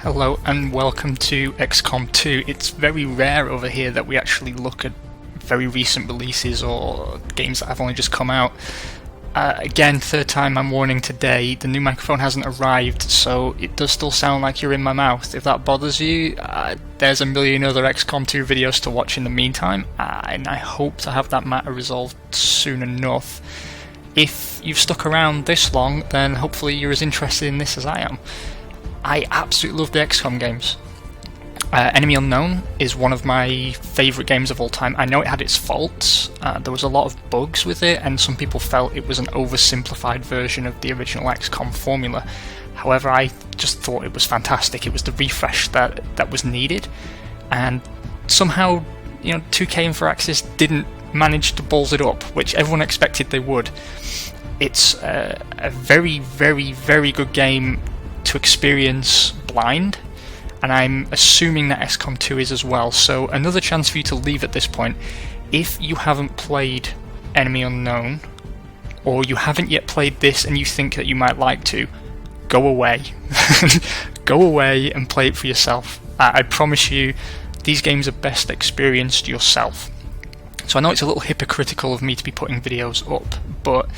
Hello and welcome to XCOM 2. It's very rare over here that we actually look at very recent releases or games that have only just come out. Again, third time I'm warning today, the new microphone hasn't arrived, so it does still sound like you're in my mouth. If that bothers you, there's a million other XCOM 2 videos to watch in the meantime, and I hope to have that matter resolved soon enough. If you've stuck around this long, then hopefully you're as interested in this as I am. I absolutely love the XCOM games. Enemy Unknown is one of my favourite games of all time. I know it had its faults, there was a lot of bugs with it, and some people felt it was an oversimplified version of the original XCOM formula. However, I just thought it was fantastic. It was the refresh that was needed, and somehow, 2K and FRAPs didn't manage to balls it up, which everyone expected they would. It's a very, very, very good game to experience blind, and I'm assuming that XCOM 2 is as well, so another chance for you to leave at this point. If you haven't played Enemy Unknown, or you haven't yet played this and you think that you might like to, go away. Go away and play it for yourself. I promise you, these games are best experienced yourself. So I know it's a little hypocritical of me to be putting videos up, but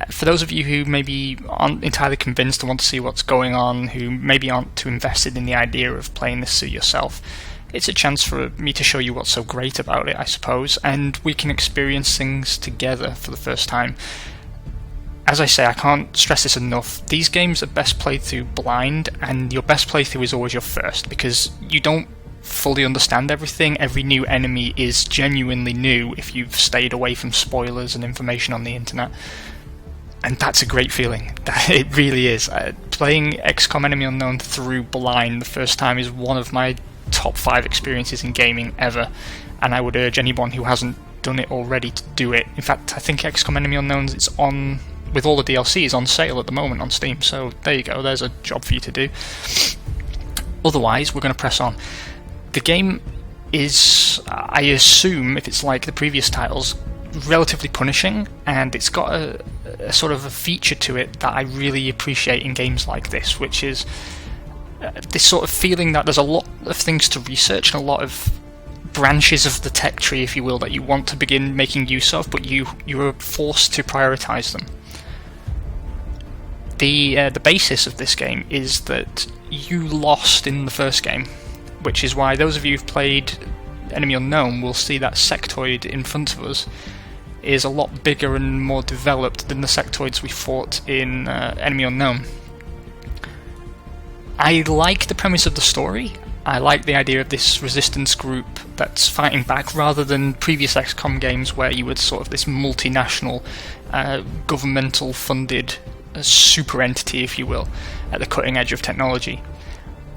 for those of you who maybe aren't entirely convinced and want to see what's going on, who maybe aren't too invested in the idea of playing this to yourself, it's a chance for me to show you what's so great about it, I suppose, and we can experience things together for the first time. As I say, I can't stress this enough, these games are best played through blind, and your best playthrough is always your first, because you don't fully understand everything. Every new enemy is genuinely new if you've stayed away from spoilers and information on the internet. And that's a great feeling. It really is. Playing XCOM Enemy Unknown through blind the first time is one of my top 5 experiences in gaming ever, and I would urge anyone who hasn't done it already to do it. In fact, I think XCOM Enemy Unknown is on, with all the DLCs, on sale at the moment on Steam, so there you go, there's a job for you to do. Otherwise, we're going to press on. The game is, I assume, if it's like the previous titles, relatively punishing, and it's got a sort of a feature to it that I really appreciate in games like this, which is this sort of feeling that there's a lot of things to research and a lot of branches of the tech tree, if you will, that you want to begin making use of, but you are forced to prioritize them. The basis of this game is that you lost in the first game, which is why those of you who've played Enemy Unknown will see that sectoid in front of us is a lot bigger and more developed than the sectoids we fought in Enemy Unknown. I like the premise of the story. I like the idea of this resistance group that's fighting back, rather than previous XCOM games where you were sort of this multinational, governmental funded super entity, if you will, at the cutting edge of technology.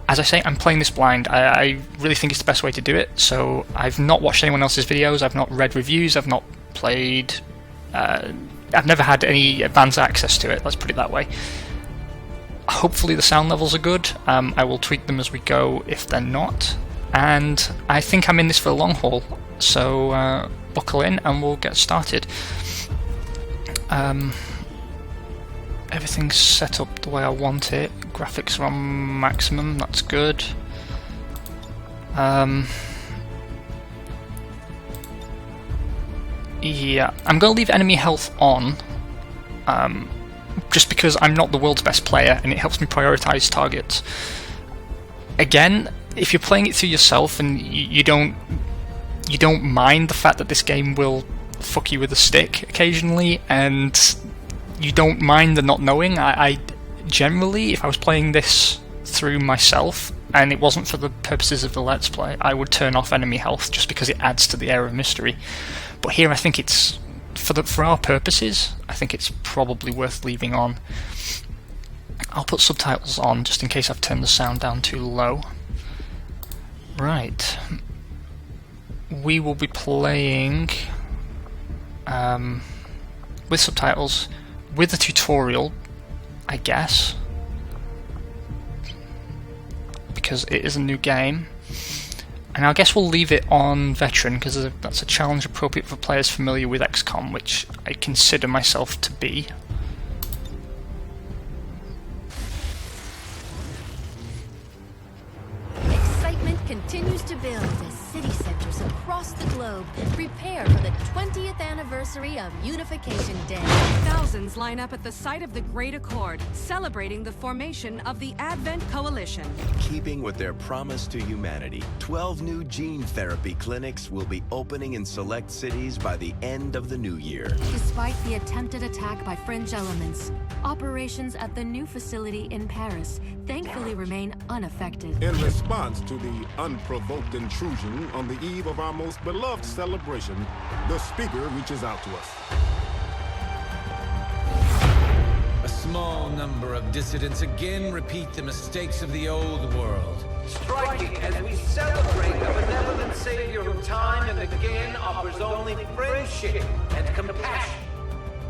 As I say, I'm playing this blind. I really think it's the best way to do it, so I've not watched anyone else's videos, I've not read reviews, I've not played, I've never had any advanced access to it, let's put it that way. Hopefully the sound levels are good. I will tweak them as we go if they're not, and I think I'm in this for the long haul, so buckle in and we'll get started. Everything's set up the way I want it. Graphics are on maximum, that's good. Yeah, I'm going to leave enemy health on, just because I'm not the world's best player and it helps me prioritize targets. Again, if you're playing it through yourself and you don't mind the fact that this game will fuck you with a stick occasionally, and you don't mind the not knowing, I generally, if I was playing this through myself and it wasn't for the purposes of the Let's Play, I would turn off enemy health just because it adds to the air of mystery. But here I think it's, for our purposes, I think it's probably worth leaving on. I'll put subtitles on just in case I've turned the sound down too low. Right. We will be playing with subtitles, with the tutorial, I guess, because it is a new game, and I guess we'll leave it on veteran because that's a challenge appropriate for players familiar with XCOM, which I consider myself to be. continues to build as city centers across the globe prepare for the 20th anniversary of Unification Day. Thousands line up at the site of the Great Accord, celebrating the formation of the Advent Coalition. Keeping with their promise to humanity, 12 new gene therapy clinics will be opening in select cities by the end of the new year. Despite the attempted attack by fringe elements, operations at the new facility in Paris thankfully remain unaffected. In response to the unprovoked intrusion on the eve of our most beloved celebration, the speaker reaches out to us. A small number of dissidents again repeat the mistakes of the old world. Striking as we celebrate a benevolent savior who time and again offers only friendship and compassion.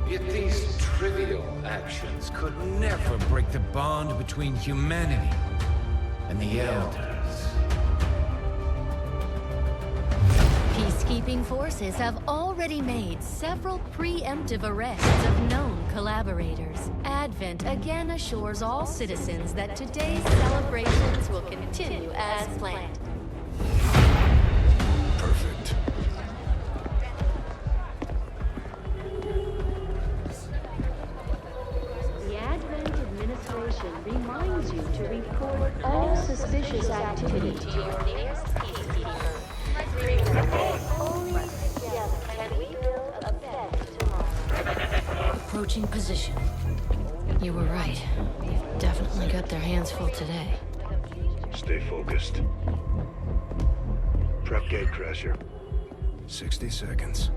Yet these trivial actions could never break the bond between humanity and the Elders. Peacekeeping forces have already made several preemptive arrests of known collaborators. Advent again assures all citizens that today's celebrations will continue as planned. Perfect. The Advent administration reminds you to report all suspicious activity to your nearest peacekeeper. Only together can we build a better tomorrow. Approaching position. You were right. They've definitely got their hands full today. Stay focused. Prep gatecrasher. 60 seconds.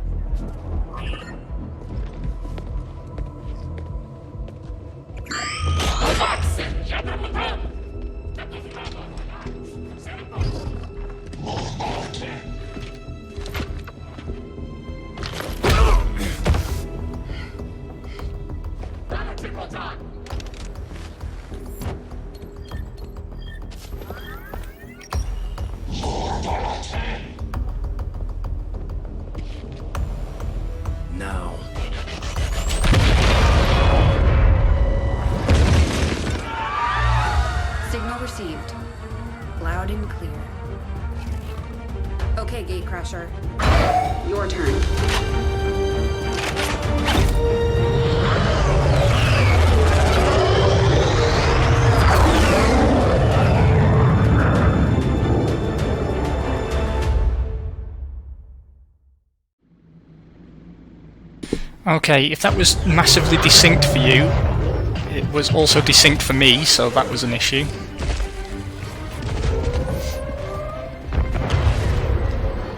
Now. Signal received. Loud and clear. Okay, Gatecrasher. Your turn. Okay, if that was massively desynced for you, it was also desynced for me, so that was an issue.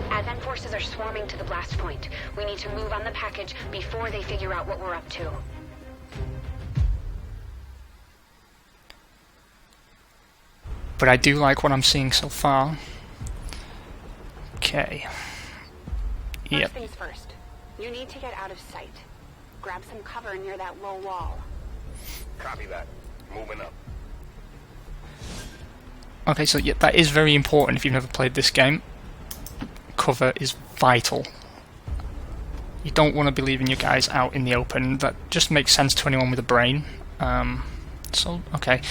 Advent forces are swarming to the blast point. We need to move on the package before they figure out what we're up to. But I do like what I'm seeing so far. Okay. Yep. First things first. You need to get out of sight. Grab some cover near that low wall. Copy that. Moving up. Okay, so yeah, that is very important if you've never played this game. Cover is vital. You don't want to be leaving your guys out in the open. That just makes sense to anyone with a brain. Okay.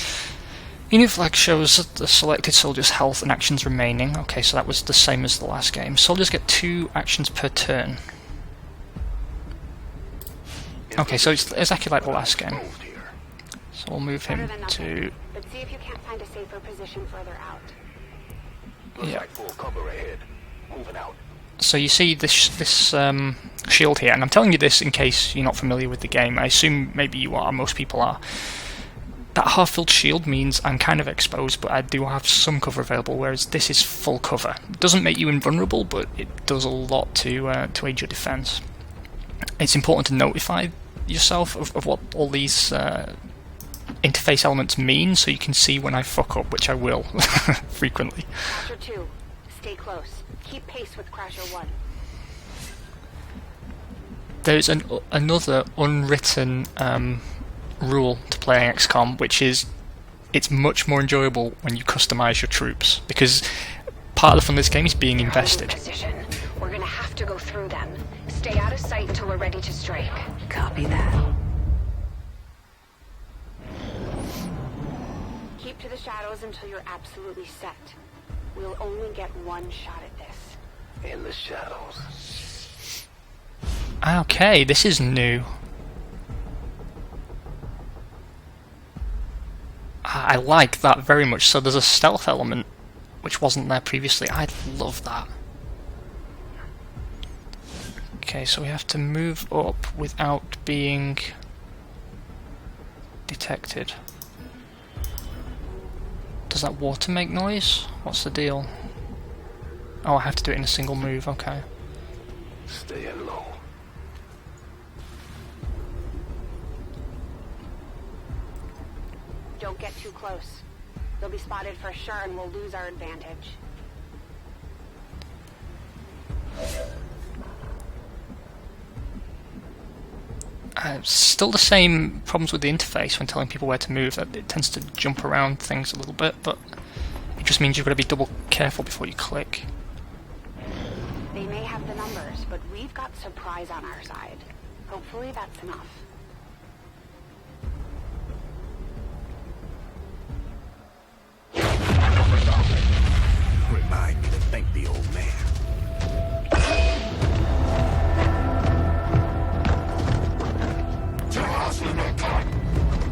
Unit flag shows the selected soldier's health and actions remaining. Okay, so that was the same as the last game. Soldiers get 2 actions per turn. Okay, so it's exactly like the last game. So we'll move him to... But see if you can't find a safer position further out. Yeah. Like full cover ahead. Moving out. So you see this shield here, and I'm telling you this in case you're not familiar with the game. I assume maybe you are, most people are. That half-filled shield means I'm kind of exposed, but I do have some cover available, whereas this is full cover. It doesn't make you invulnerable, but it does a lot to aid your defense. It's important to notify yourself of what all these interface elements mean, so you can see when I fuck up, which I will frequently. Crasher 2, stay close. Keep pace with Crasher 1. There's another unwritten rule to playing XCOM, which is it's much more enjoyable when you customize your troops, because part of the fun of this game is being invested. We're gonna have to go through them. Stay out of sight until we're ready to strike. Copy that. Keep to the shadows until you're absolutely set. We'll only get one shot at this. In the shadows. Okay, this is new. I like that very much. So there's a stealth element which wasn't there previously. I love that. Okay, so we have to move up without being detected. Does that water make noise? What's the deal? Oh, I have to do it in a single move, okay. Staying low. Don't get too close. They'll be spotted for sure and we'll lose our advantage. Still the same problems with the interface when telling people where to move. It tends to jump around things a little bit, but it just means you've got to be double careful before you click. They may have the numbers, but we've got surprise on our side. Hopefully that's enough. Remind me to thank the old man.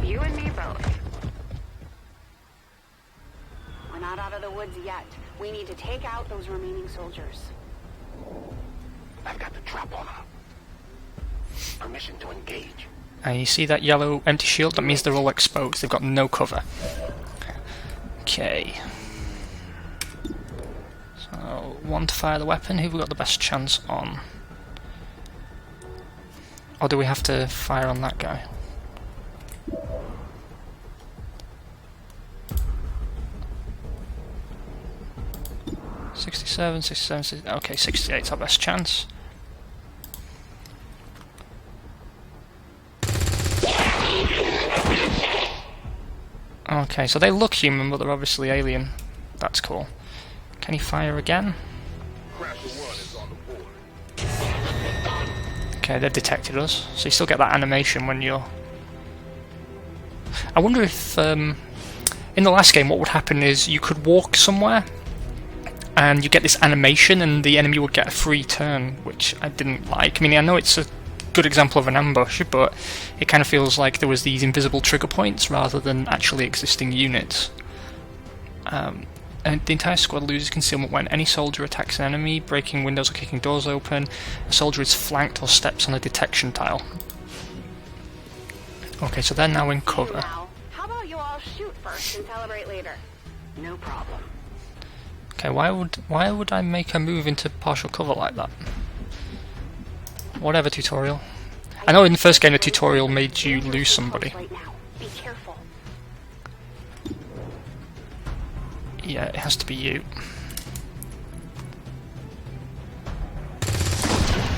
You and me both. We're not out of the woods yet. We need to take out those remaining soldiers. I've got the trap on them. Permission to engage. And you see that yellow empty shield? That means they're all exposed. They've got no cover. Okay. So, one to fire the weapon. Who've we got the best chance on? Or do we have to fire on that guy? $67, $67, okay, 68's our best chance. Okay, so they look human, but they're obviously alien. That's cool. Can he fire again? Okay, they've detected us, so you still get that animation when you're... I wonder if, in the last game, what would happen is you could walk somewhere, and you get this animation, and the enemy would get a free turn, which I didn't like. I mean, I know it's a good example of an ambush, but it kind of feels like there was these invisible trigger points rather than actually existing units. And the entire squad loses concealment when any soldier attacks an enemy, breaking windows or kicking doors open. A soldier is flanked or steps on a detection tile. Okay, so they're now in cover. Now, how about you all shoot first and celebrate later? No problem. Okay, why would I make a move into partial cover like that? Whatever, tutorial. I know in the first game the tutorial made you lose somebody. Right now. Be careful. Yeah, it has to be you.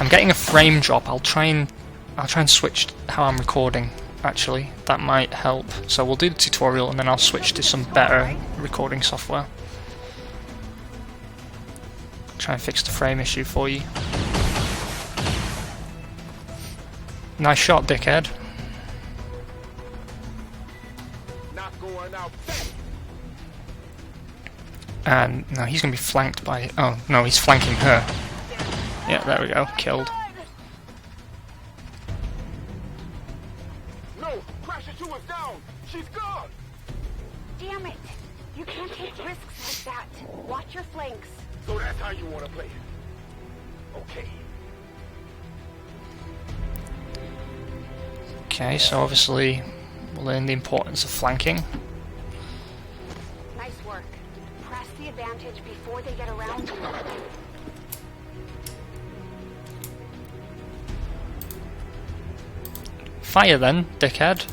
I'm getting a frame drop. I'll try and switch how I'm recording. Actually, that might help. So we'll do the tutorial and then I'll switch to some better recording software. Try and fix the frame issue for you. Nice shot, dickhead. Not going out. And no, he's going to be flanked by... Oh, no, he's flanking her. Yeah, there we go. Killed. No, Crasher 2 is down. She's gone. Damn it! You can't take risks like that. Watch your flanks. So that's how you want to play it. Okay. Okay, so obviously we'll learn the importance of flanking. Nice work. Press the advantage before they get around you. Fire then, dickhead.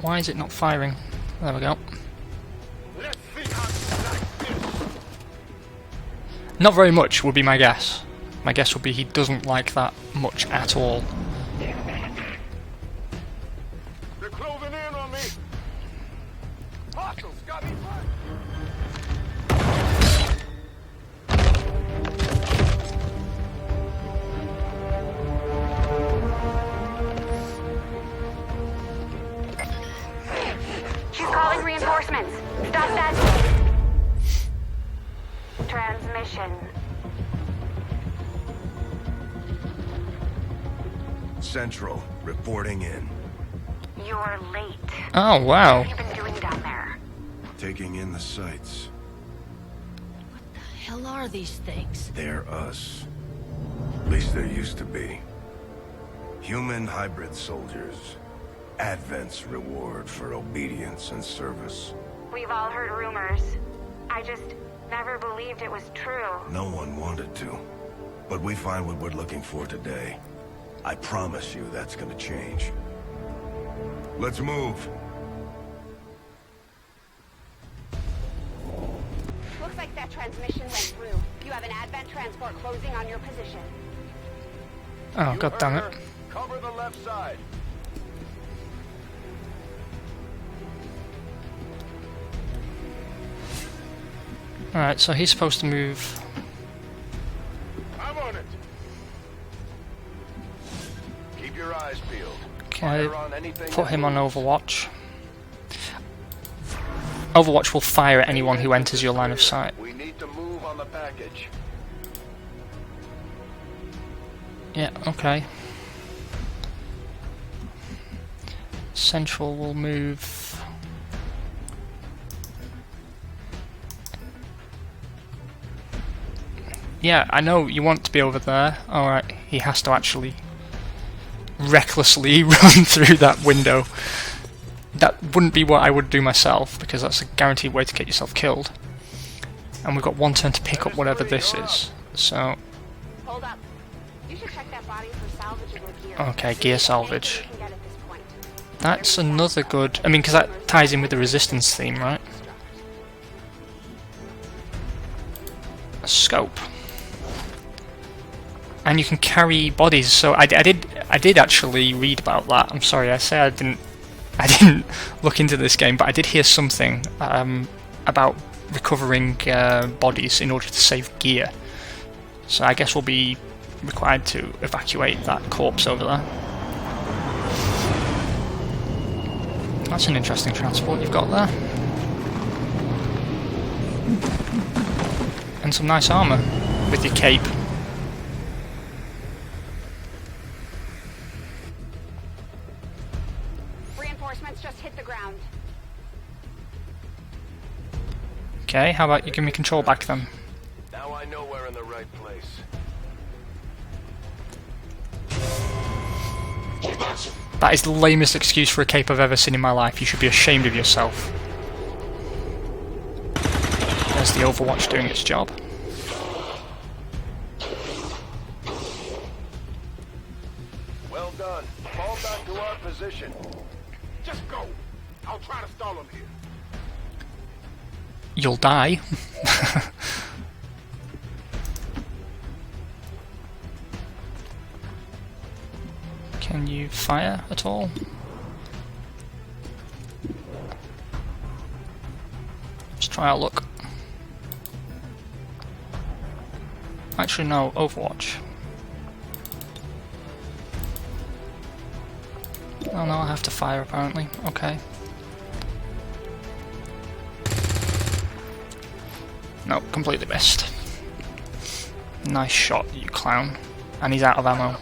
Why is it not firing? There we go. Let's see how you like this. Not very much would be my guess. My guess would be he doesn't like that much at all. They're closing in on me. Hostiles got me flanked. She's caught Reinforcements. Stop that. Transmission. Central, reporting in. You're late. Oh, wow. What have you been doing down there? Taking in the sights. Hell are these things? They're us. At least there used to be. Human hybrid soldiers. Advent's reward for obedience and service. We've all heard rumors. I just never believed it was true. No one wanted to. But we find what we're looking for today. I promise you that's gonna change. Let's move. Looks like that transmission went through. You have an Advent transport closing on your position. Oh, god damn it. Cover the left side. Alright, so he's supposed to move. I'm on it. Keep your eyes peeled. Okay, Fire on anything put that him on moves. Overwatch. Overwatch will fire at anyone who enters your line of sight. We need to move on the package. Yeah, okay. Central will move. Yeah, I know you want to be over there. Alright, he has to actually recklessly run through that window. That wouldn't be what I would do myself, because that's a guaranteed way to get yourself killed. And we've got one turn to pick up whatever this is. So, Hold up. You should check that body for salvageable gear. okay, gear salvage. Anything you can get at this point. That's another good... I mean, because that ties in with the Resistance theme, right? A scope. And you can carry bodies, so I did actually read about that. I'm sorry, I say I didn't look into this game, but I did hear something about recovering bodies in order to save gear. So I guess we'll be required to evacuate that corpse over there. That's an interesting transport you've got there. And some nice armour with your cape. Reinforcements just hit the ground. Okay, how about you give me control back then? Now I know we're in the right place. That is the lamest excuse for a cape I've ever seen in my life. You should be ashamed of yourself. There's the Overwatch doing its job. Well done. Fall back to our position. Just go. I'll try to stall him here. You'll die. Can you fire at all? Let's try our luck. Actually, no, Overwatch. Oh no, I have to fire apparently. Okay. No, completely missed. Nice shot, you clown. And he's out of ammo.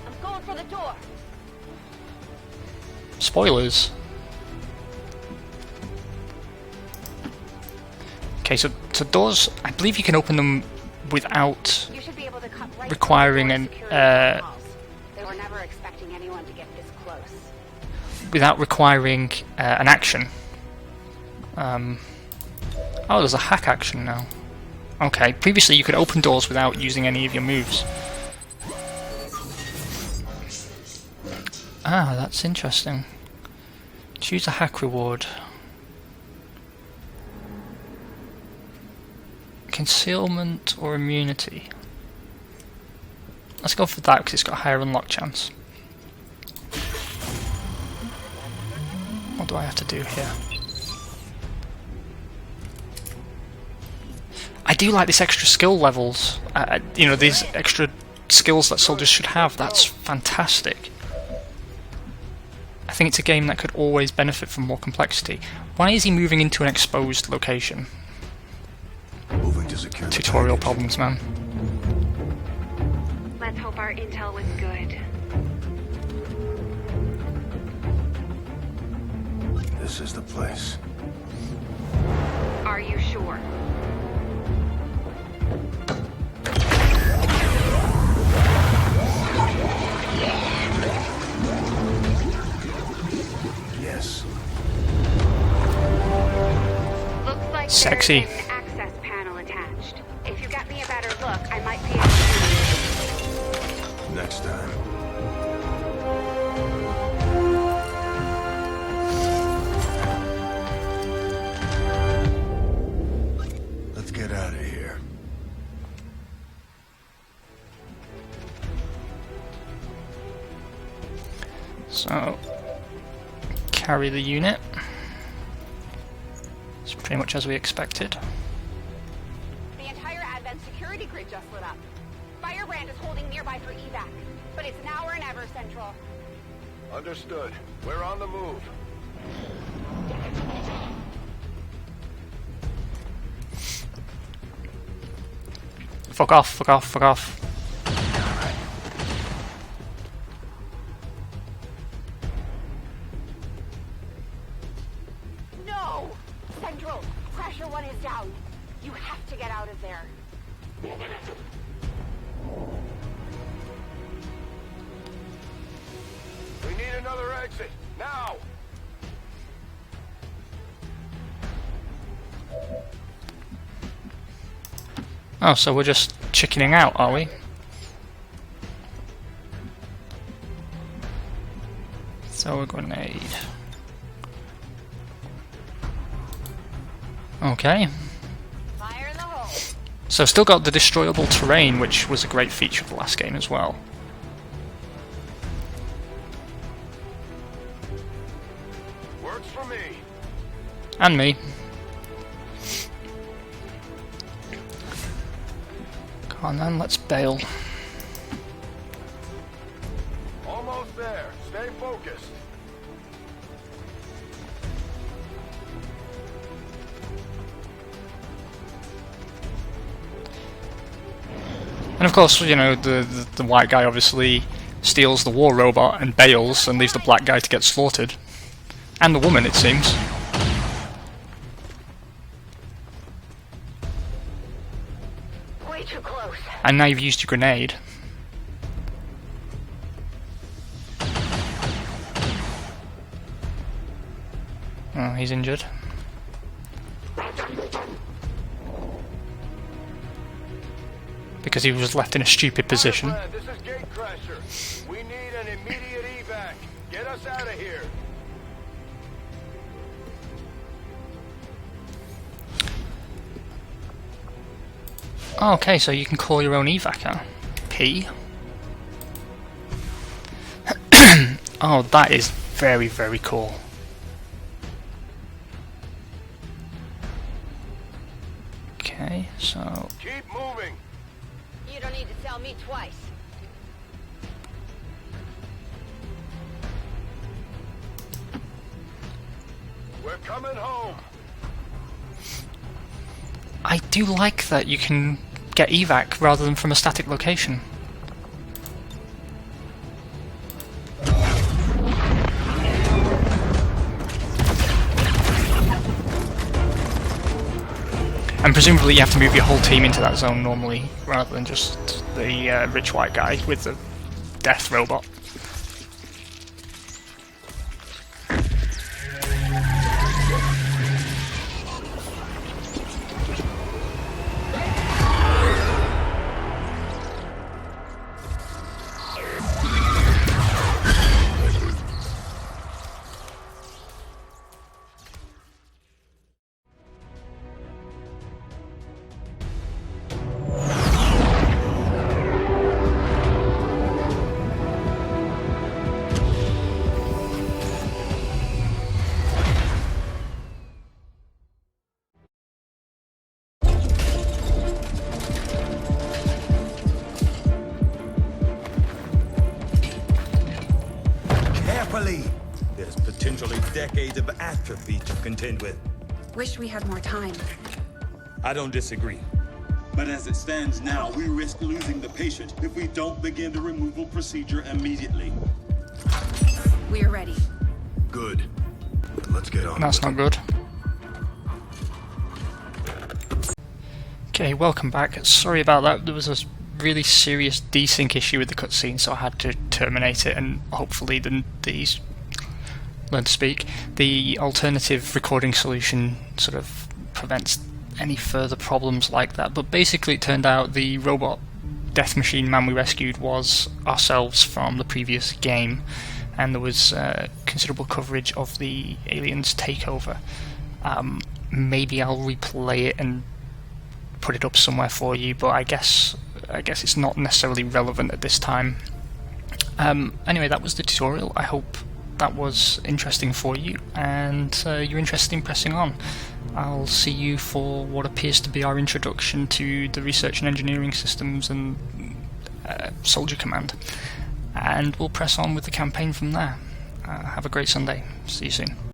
I'm going for the door. Spoilers. Okay, so doors, I believe you can open them without You should be able to cut right requiring through an the security walls. They were never expecting anyone to get this close. without requiring an action. Oh, there's a hack action now. Okay, previously you could open doors without using any of your moves. Ah, that's interesting. Choose a hack reward. Concealment or immunity? Let's go for that because it's got a higher unlock chance. What do I have to do here? I do like this extra skill levels. You know, these extra skills that soldiers should have. That's fantastic. I think it's a game that could always benefit from more complexity. Why is he moving into an exposed location? Moving to secure the Tutorial package. problems, man. Let's hope our intel was good. This is the place. Are you sure? Yes. Looks like Sexy. there's an access panel attached. If you got me a better look, I might be able to... Next time. Let's get out of here. So, carry the unit. It's pretty much as we expected. The entire Advent security grid just lit up. Firebrand is holding nearby for evac, but it's now or never, Central. Understood. We're on the move. Fuck off, fuck off, fuck off. No! Central, Pressure 1 is down. You have to get out of there. We need another exit. Now! Oh, so we're just chickening out, are we? Throw a grenade. Okay. Fire in the hole. So still got the destroyable terrain, which was a great feature of the last game as well. Works for me. And me. Come on then, let's bail. Almost there. Stay focused. And of course, you know, the white guy obviously steals the war robot and bails and leaves the black guy to get slaughtered. And the woman, it seems. Way too close. And now you've used your grenade. Oh, he's injured. Because he was left in a stupid position. This is Gatecrasher. We need an immediate evac. Get us out of here. Okay, so you can call your own evac, huh? P. Oh, that is very, very cool. Okay, so... Keep moving. You don't need to tell me twice. We're coming home. I do like that you can get evac rather than from a static location. And presumably you have to move your whole team into that zone normally, rather than just the rich white guy with the death robot. another decade of atrophy to contend with. Wish we had more time. I don't disagree. But as it stands now, we risk losing the patient if we don't begin the removal procedure immediately. We're ready. Good. Let's get on. That's not good. Okay, welcome back. Sorry about that. There was a really serious desync issue with the cutscene, so I had to terminate it, and hopefully these learn to speak. The alternative recording solution sort of prevents any further problems like that. But basically, it turned out the robot death machine man we rescued was ourselves from the previous game, and there was considerable coverage of the aliens' takeover. Maybe I'll replay it and put it up somewhere for you, but I guess it's not necessarily relevant at this time. Anyway, that was the tutorial. I hope that was interesting for you, and you're interested in pressing on. I'll see you for what appears to be our introduction to the research and engineering systems and Soldier Command, and we'll press on with the campaign from there. Have a great Sunday. See you soon.